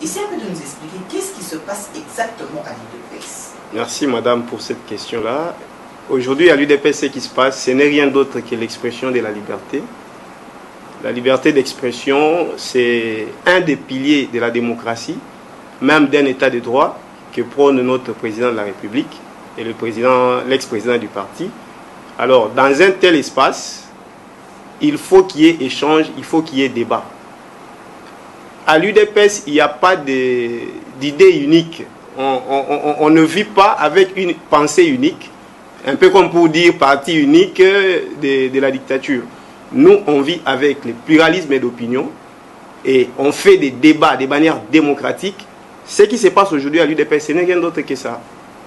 Essayez un peu de nous expliquer qu'est-ce qui se passe exactement à l'UDPS. Merci madame pour cette question-là. Aujourd'hui à l'UDPS, ce qui se passe, ce n'est rien d'autre que l'expression de la liberté. La liberté d'expression, c'est un des piliers de la démocratie, même d'un état de droit que prône notre président de la République et l'ex-président du parti. Alors, dans un tel espace, il faut qu'il y ait échange, il faut qu'il y ait débat. À l'UDPS, il n'y a pas d'idée unique. On ne vit pas avec une pensée unique, un peu comme pour dire parti unique de la dictature. Nous, on vit avec le pluralisme d'opinion et on fait des débats de manière démocratique. Ce qui se passe aujourd'hui à l'UDPS, ce n'est rien d'autre que ça.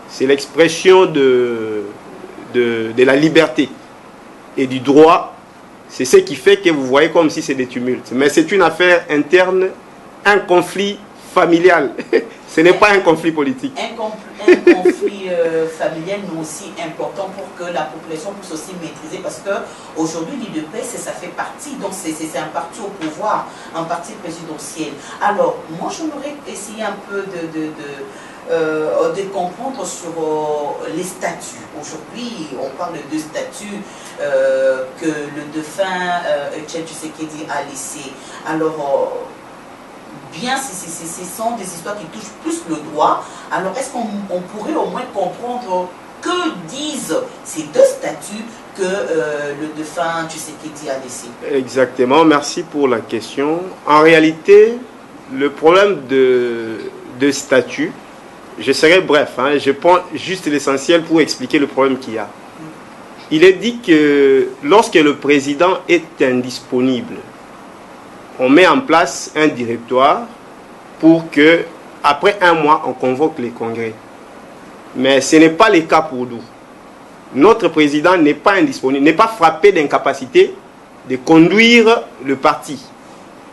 C'est l'expression de la liberté et du droit. C'est ce qui fait que vous voyez comme si c'est des tumultes. Mais c'est une affaire interne, un conflit familial. Ce n'est pas un conflit politique. Un conflit familial, mais aussi important pour que la population puisse aussi maîtriser. Parce qu'aujourd'hui, l'UDPS, ça fait partie. Donc, c'est un parti au pouvoir, un parti présidentiel. Alors, moi, j'aimerais essayer un peu de comprendre sur les statuts. Aujourd'hui, on parle de statuts que le défunt Etienne Tshisekedi a laissé. Alors, bien, ce sont des histoires qui touchent plus le droit. Alors, est-ce qu'on pourrait au moins comprendre que disent ces deux statuts que le défunt Tshisekedi a laissé? Exactement, merci pour la question. En réalité, le problème de statut, je serai bref, hein, je prends juste l'essentiel pour expliquer le problème qu'il y a. Il est dit que lorsque le président est indisponible, on met en place un directoire pour que, après un mois, on convoque les congrès. Mais ce n'est pas le cas pour nous. Notre président n'est pas indisponible, n'est pas frappé d'incapacité de conduire le parti.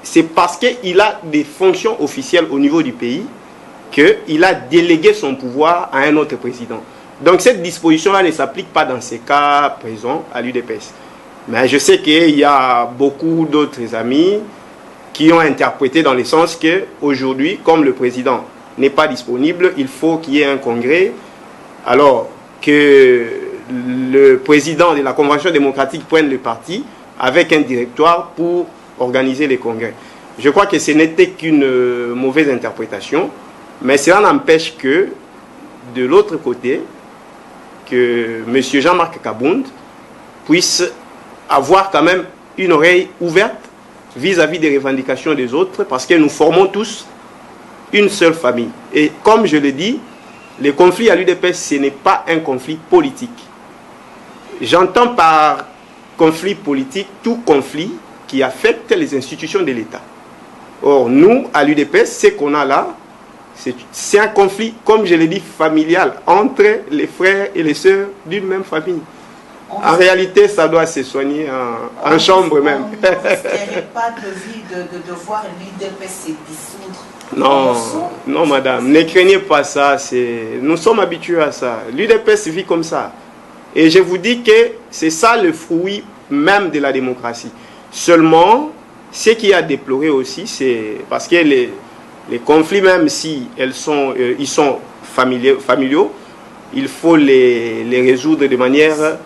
C'est parce qu'il a des fonctions officielles au niveau du pays qu'il a délégué son pouvoir à un autre président. Donc cette disposition-là ne s'applique pas dans ces cas présents à l'UDPS. Mais je sais qu'il y a beaucoup d'autres amis qui ont interprété dans le sens qu'aujourd'hui, comme le président n'est pas disponible, il faut qu'il y ait un congrès, alors que le président de la Convention démocratique prenne le parti avec un directoire pour organiser les congrès. Je crois que ce n'était qu'une mauvaise interprétation, mais cela n'empêche que, de l'autre côté, que M. Jean-Marc Kabound puisse avoir quand même une oreille ouverte vis-à-vis des revendications des autres, parce que nous formons tous une seule famille. Et comme je le dis, le conflit à l'UDPS, ce n'est pas un conflit politique. J'entends par conflit politique tout conflit qui affecte les institutions de l'État. Or, nous, à l'UDPS, ce qu'on a là, c'est un conflit, comme je l'ai dit, familial, entre les frères et les sœurs d'une même famille. En réalité, ça doit se soigner en chambre même. On ne risquerait pas de voir l'UDPS se dissoudre. Non, non madame, ne craignez pas ça, nous sommes habitués à ça. L'UDPS vit comme ça. Et je vous dis que c'est ça le fruit même de la démocratie. Seulement, ce qui a déploré aussi, c'est parce que les conflits, même si ils sont familiaux, il faut les résoudre de manière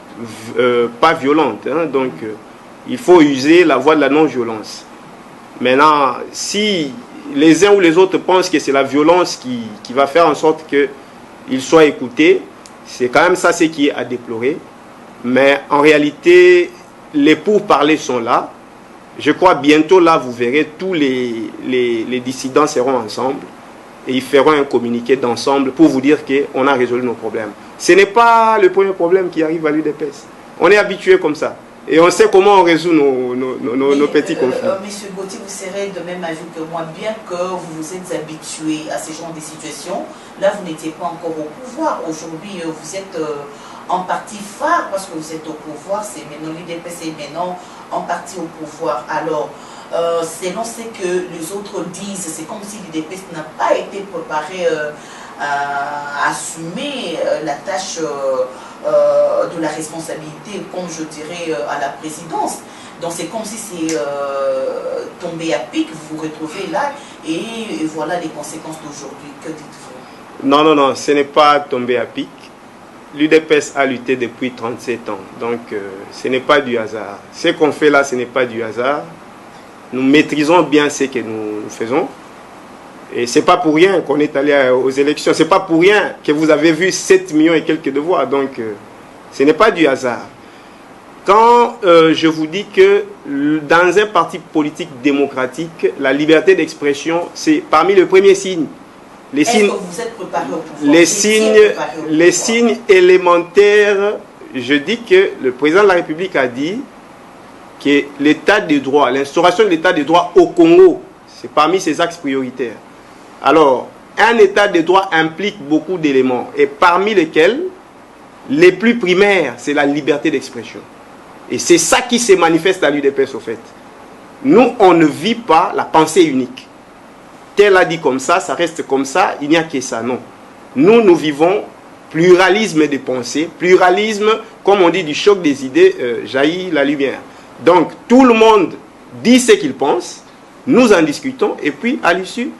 pas violente. Hein. Donc, il faut user la voie de la non-violence. Maintenant, si les uns ou les autres pensent que c'est la violence qui va faire en sorte qu'ils soient écoutés, c'est quand même ça ce qui est à déplorer. Mais en réalité, les pourparlers sont là. Je crois bientôt là, vous verrez, tous les dissidents seront ensemble et ils feront un communiqué d'ensemble pour vous dire qu'on a résolu nos problèmes. Ce n'est pas le premier problème qui arrive à l'UDPS. On est habitué comme ça. Et on sait comment on résout nos petits conflits. Monsieur Gauthier, vous serez de même avis que moi, bien que vous vous êtes habitué à ce genre de situations. Là, vous n'étiez pas encore au pouvoir. Aujourd'hui, vous êtes en partie phare parce que vous êtes au pouvoir. C'est maintenant l'UDPS est maintenant en partie au pouvoir. Alors, selon ce que les autres disent, c'est comme si l'UDPS n'a pas été préparé à assumer la tâche de la responsabilité, comme je dirais, à la présidence. Donc c'est comme si c'est tombé à pic, vous vous retrouvez là, et voilà les conséquences d'aujourd'hui. Que dites-vous? Non, non, non, ce n'est pas tombé à pic. L'UDPS a lutté depuis 37 ans, donc ce n'est pas du hasard. Ce qu'on fait là, ce n'est pas du hasard. Nous maîtrisons bien ce que nous faisons. Et ce n'est pas pour rien qu'on est allé aux élections. Ce n'est pas pour rien que vous avez vu 7 millions et quelques de voix. Donc, ce n'est pas du hasard. Quand je vous dis que dans un parti politique démocratique, la liberté d'expression, c'est parmi les premiers signes. Les signes, que vous êtes préparé au pouvoir? Les signes élémentaires, je dis que le président de la République a dit que l'état de droit, l'instauration de l'état de droit au Congo, c'est parmi ses axes prioritaires. Alors, un état de droit implique beaucoup d'éléments, et parmi lesquels, les plus primaires, c'est la liberté d'expression. Et c'est ça qui se manifeste à l'UDPS, au fait. Nous, on ne vit pas la pensée unique. Tel a dit comme ça reste comme ça, il n'y a que ça, non. Nous vivons pluralisme de pensée, pluralisme, comme on dit, du choc des idées, jaillit la lumière. Donc, tout le monde dit ce qu'il pense, nous en discutons, et puis, à l'issue,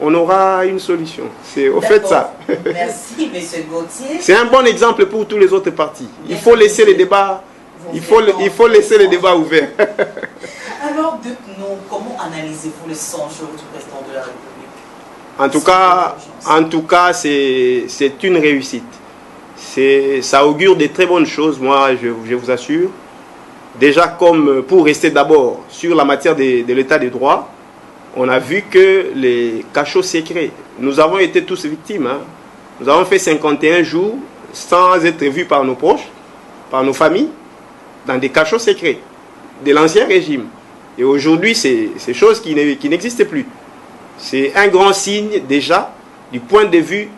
on aura une solution. C'est au fait ça. Merci, M. Gauthier. C'est un bon exemple pour tous les autres partis. Il faut laisser les débats, il faut laisser les débats ouverts. Alors, dites-nous, comment analysez-vous les 100 jours du président de la République? En tout cas, c'est une réussite. Ça augure de très bonnes choses, moi, je vous assure. Déjà, comme pour rester d'abord sur la matière de l'état des droits, on a vu que les cachots secrets, nous avons été tous victimes. Hein. Nous avons fait 51 jours sans être vus par nos proches, par nos familles, dans des cachots secrets de l'ancien régime. Et aujourd'hui, c'est chose qui n'existe plus. C'est un grand signe déjà du point de vue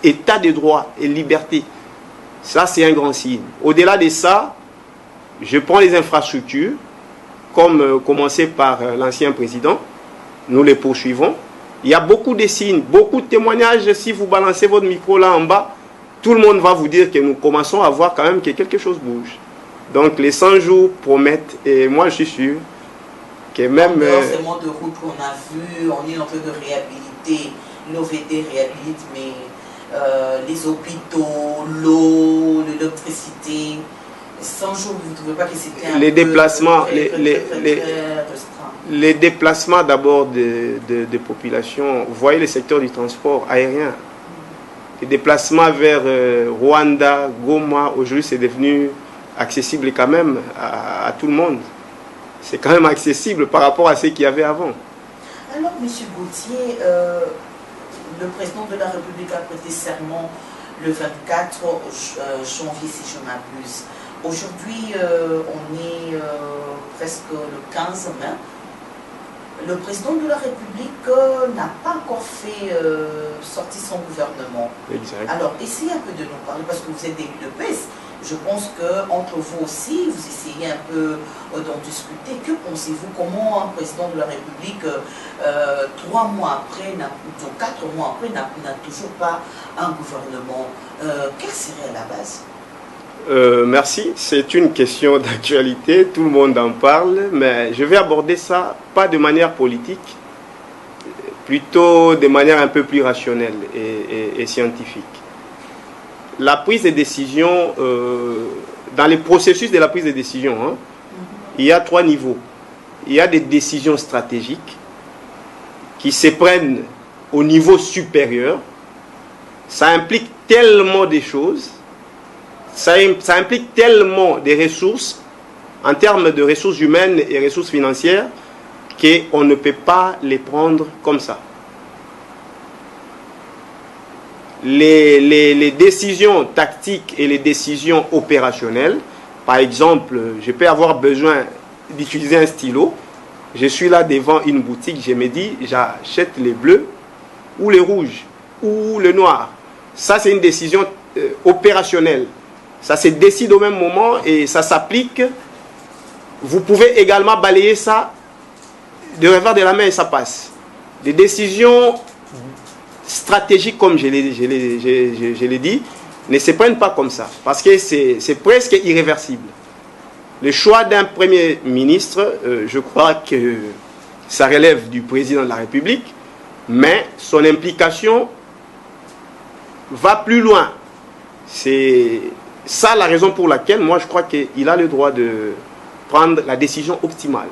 état de droit et liberté. Ça, c'est un grand signe. Au-delà de ça, je prends les infrastructures, comme commencé par l'ancien président. Nous les poursuivons. Il y a beaucoup de signes, beaucoup de témoignages. Si vous balancez votre micro là en bas, tout le monde va vous dire que nous commençons à voir quand même que quelque chose bouge. Donc les 100 jours promettent, et moi je suis sûr que même... ces mots de route qu'on a vu, on est en train de réhabiliter, l'OVD réhabilite, mais les hôpitaux, l'eau, l'électricité, 100 jours, vous ne trouvez pas que c'était un les peu déplacements, très restreint? Les déplacements d'abord de populations, vous voyez le secteur du transport aérien, les déplacements vers Rwanda, Goma, aujourd'hui c'est devenu accessible quand même à tout le monde. C'est quand même accessible par rapport à ce qu'il y avait avant. Alors, M. Gauthier, le président de la République a prêté serment le 24 janvier, si je ne m'abuse. Aujourd'hui, on est presque le 15 mai. Le président de la République n'a pas encore fait sortir son gouvernement. Exact. Alors, essayez un peu de nous parler, parce que vous êtes des UDPS. Je pense qu'entre vous aussi, vous essayez un peu d'en discuter. Que pensez-vous? Comment un président de la République, 3 mois après, donc 4 mois après, n'a toujours pas un gouvernement? Quelle serait la base? Merci, c'est une question d'actualité, tout le monde en parle, mais je vais aborder ça pas de manière politique, plutôt de manière un peu plus rationnelle et scientifique. La prise de décision, dans les processus de la prise de décision, hein, il y a 3 niveaux. Il y a des décisions stratégiques qui se prennent au niveau supérieur. Ça implique tellement de choses. Ça implique tellement de ressources, en termes de ressources humaines et ressources financières, qu'on ne peut pas les prendre comme ça. Les décisions tactiques et les décisions opérationnelles, par exemple, je peux avoir besoin d'utiliser un stylo, je suis là devant une boutique, je me dis, j'achète les bleus ou les rouges ou le noir. Ça, c'est une décision opérationnelle. Ça se décide au même moment et ça s'applique. Vous pouvez également balayer ça de revers de la main et ça passe. Des décisions stratégiques, comme je l'ai dit, ne se prennent pas comme ça. Parce que c'est presque irréversible. Le choix d'un Premier ministre, je crois que ça relève du président de la République, mais son implication va plus loin. C'est ça la raison pour laquelle moi je crois qu'il a le droit de prendre la décision optimale.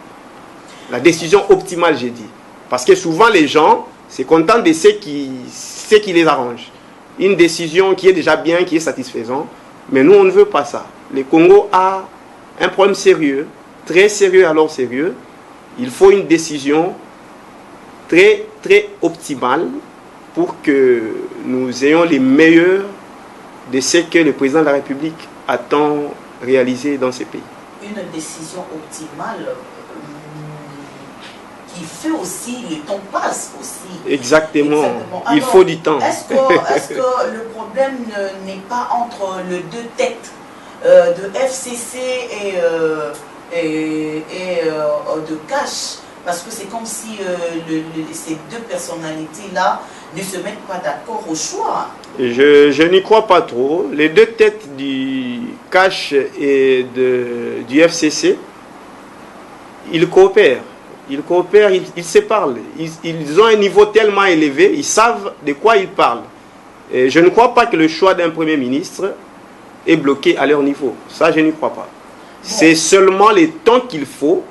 La décision optimale, j'ai dit. Parce que souvent les gens se contentent de ce qui les arrange. Une décision qui est déjà bien, qui est satisfaisante. Mais nous, on ne veut pas ça. Le Congo a un problème sérieux, très sérieux, alors sérieux. Il faut une décision très, très optimale pour que nous ayons les meilleurs de ce que le président de la République attend réaliser dans ces pays. Une décision optimale qui fait aussi, le temps passe aussi. Exactement. Alors, il faut du temps. Est-ce que le problème n'est pas entre les deux têtes de FCC et de Cash? Parce que c'est comme si ces deux personnalités-là ne se mettent pas d'accord au choix. Je n'y crois pas trop. Les deux têtes du Cash et du FCC, ils coopèrent. Ils coopèrent, ils se parlent. Ils ont un niveau tellement élevé, ils savent de quoi ils parlent. Et je ne crois pas que le choix d'un Premier ministre est bloqué à leur niveau. Ça, je n'y crois pas. Bon. C'est seulement le temps qu'il faut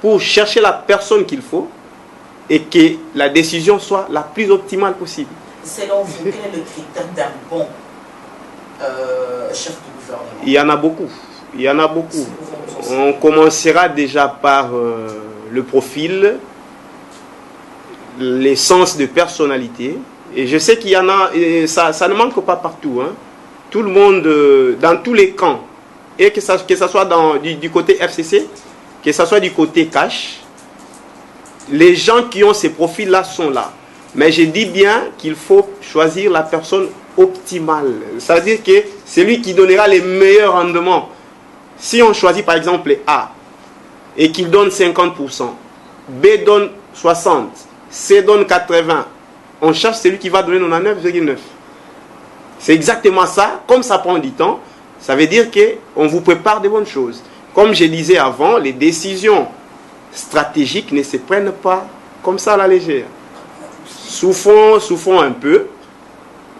pour chercher la personne qu'il faut et que la décision soit la plus optimale possible. Selon vous, quel est le critère d'un bon chef de gouvernement? Il y en a beaucoup. Il y en a beaucoup. On commencera déjà par le profil, l'essence de personnalité. Et je sais qu'il y en a, et ça ne manque pas partout. Hein. Tout le monde, dans tous les camps, et que ça soit du côté FCC, que ce soit du côté Cash, les gens qui ont ces profils-là sont là. Mais je dis bien qu'il faut choisir la personne optimale. Ça veut dire que c'est lui qui donnera les meilleurs rendements. Si on choisit par exemple A et qu'il donne 50%, B donne 60%, C donne 80%, on cherche celui qui va donner 99,9%. C'est exactement ça. Comme ça prend du temps, ça veut dire qu'on vous prépare de bonnes choses. Comme je disais avant, les décisions stratégiques ne se prennent pas comme ça à la légère. Souffrons un peu,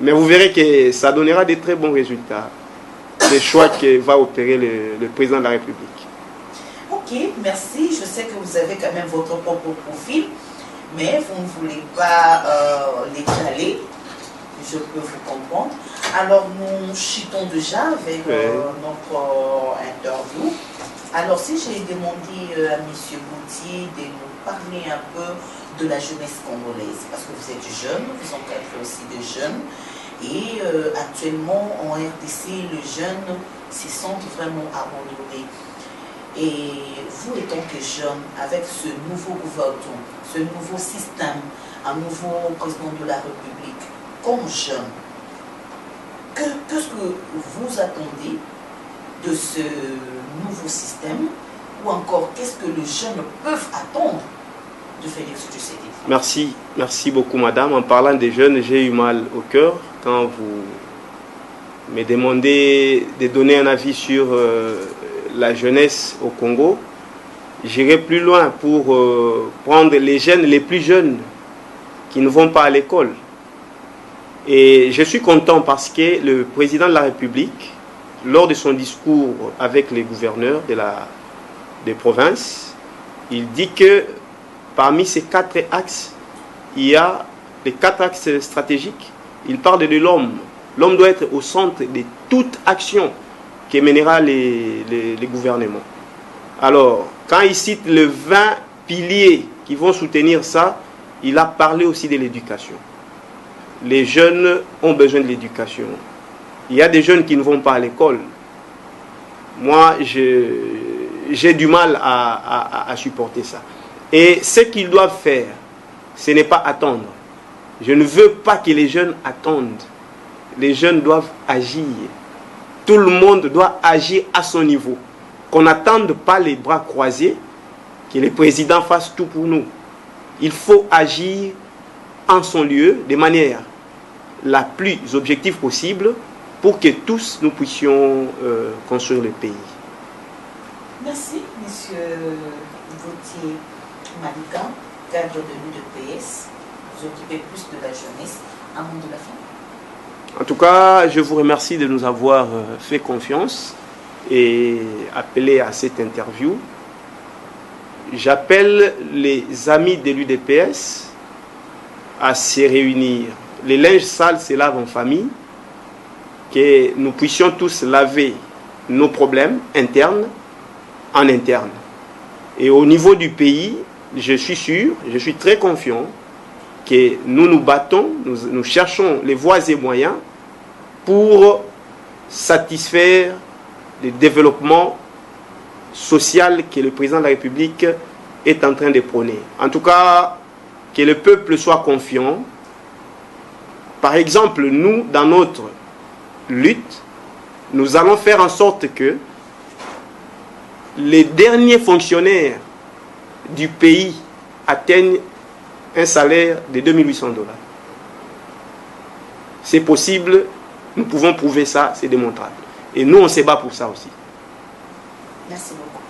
mais vous verrez que ça donnera de très bons résultats. Les choix que va opérer le président de la République. Ok, merci. Je sais que vous avez quand même votre propre profil, mais vous ne voulez pas l'étaler. Je peux vous comprendre. Alors, nous chutons déjà avec notre interview. Alors, si j'ai demandé à M. Boutier de nous parler un peu de la jeunesse congolaise, parce que vous êtes jeune, vous encadrez aussi des jeunes, et actuellement en RDC, les jeunes se sentent vraiment abandonnés. Et vous, étant que jeune, avec ce nouveau gouvernement, ce nouveau système, un nouveau président de la République, comme jeune, qu'est-ce que vous attendez de ce nouveau système, ou encore qu'est-ce que les jeunes peuvent attendre de Félix Tshisekedi? Merci beaucoup madame. En parlant des jeunes, j'ai eu mal au cœur quand vous me demandez de donner un avis sur la jeunesse au Congo. J'irai plus loin pour prendre les jeunes les plus jeunes qui ne vont pas à l'école. Et je suis content parce que le président de la République, lors de son discours avec les gouverneurs des provinces, il dit que parmi ces 4 axes, il y a les 4 axes stratégiques. Il parle de l'homme. L'homme doit être au centre de toute action que mènera les gouvernements. Alors, quand il cite les 20 piliers qui vont soutenir ça, il a parlé aussi de l'éducation. Les jeunes ont besoin de l'éducation. Il y a des jeunes qui ne vont pas à l'école. Moi, j'ai du mal à supporter ça. Et ce qu'ils doivent faire, ce n'est pas attendre. Je ne veux pas que les jeunes attendent. Les jeunes doivent agir. Tout le monde doit agir à son niveau. Qu'on n'attende pas les bras croisés, que les présidents fassent tout pour nous. Il faut agir en son lieu, de manière la plus objective possible, pour que tous nous puissions construire le pays. Merci, monsieur Gauthier Malika, cadre de l'UDPS. Vous occupez plus de la jeunesse. Un mot de la fin. En tout cas, je vous remercie de nous avoir fait confiance et appelé à cette interview. J'appelle les amis de l'UDPS à se réunir. Les linges sales se lavent en famille, que nous puissions tous laver nos problèmes internes en interne. Et au niveau du pays, je suis sûr, je suis très confiant que nous nous battons, nous cherchons les voies et moyens pour satisfaire le développement social que le président de la République est en train de prôner. En tout cas, que le peuple soit confiant. Par exemple, nous, dans notre lutte, nous allons faire en sorte que les derniers fonctionnaires du pays atteignent un salaire de 2800 $. C'est possible, nous pouvons prouver ça, c'est démontrable. Et nous, on se bat pour ça aussi. Merci beaucoup.